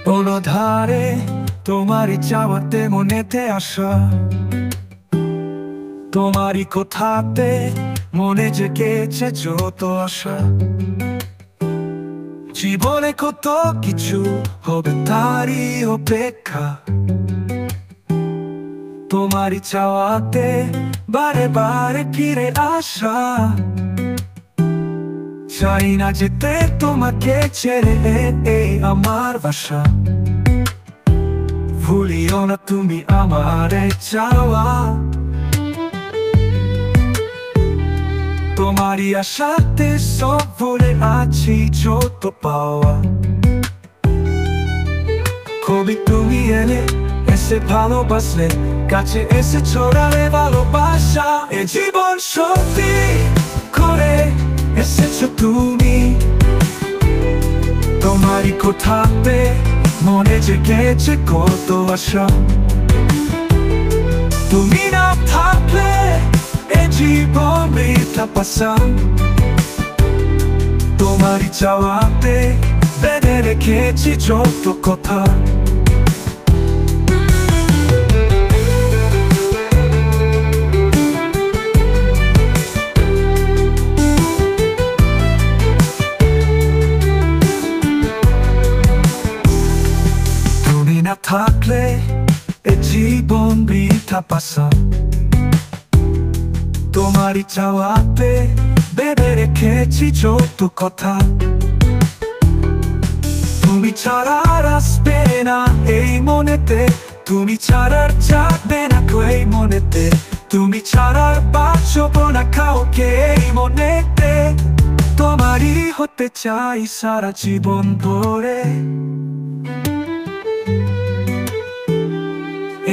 অনুধারে তোমারই চাওয়াতে মনেতে আসা, তোমারই কথাতে মনে জেগেছে যত আশা। জীবনে কত কিছু হবে তারই অপেক্ষা, তোমারই চাওয়াতে বারে বারে ফিরে আসা। চাই না যেতে তোমাকে ছেড়ে, এই আমার বাসা। ভুলিও না তুমি আমার এই চাওয়া, তোমারই আশাতে সব ভুলে আছি যত পাওয়া। কবি তুমি এলে, এসে ভালোবাসলে, কাছে এসে ছড়ালে ভালোবাসা। এ জীবন সত্যি করে এসেছো তুমি, তোমারই কথাতে মনে জেগেছে কত আশা। তুমি না থাকলে এ জীবন বৃথা পাশা, তোমারই চাওয়াতে বেঁধে রেখেছি যত কথা। তুমি না থাকলে এ জীবন বৃথা পাশা, তোমারই চাওয়াতে বেঁধে রেখেছি যত কথা। তুমি ছাড়া আর আসবে না এই মনেতে, তুমি ছাড়ার যাবে না এই মনেতে, তুমি ছাড়ার বাঁচব না কাউকে এই মনেতে। তোমারই হতে চাই সারা জীবন ধরে,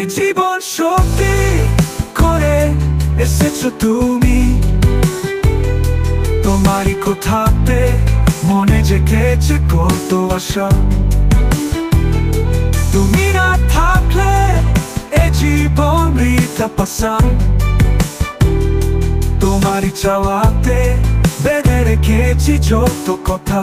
এ জীবন সত্যি করে এসেছো তুমি, তোমারই কথাতে মনে জেগেছে কত আশা। তুমি না থাকলে এ জীবন বৃথা পাশা, তোমারই চাওয়াতে বেঁধে রেখেছি যত কথা।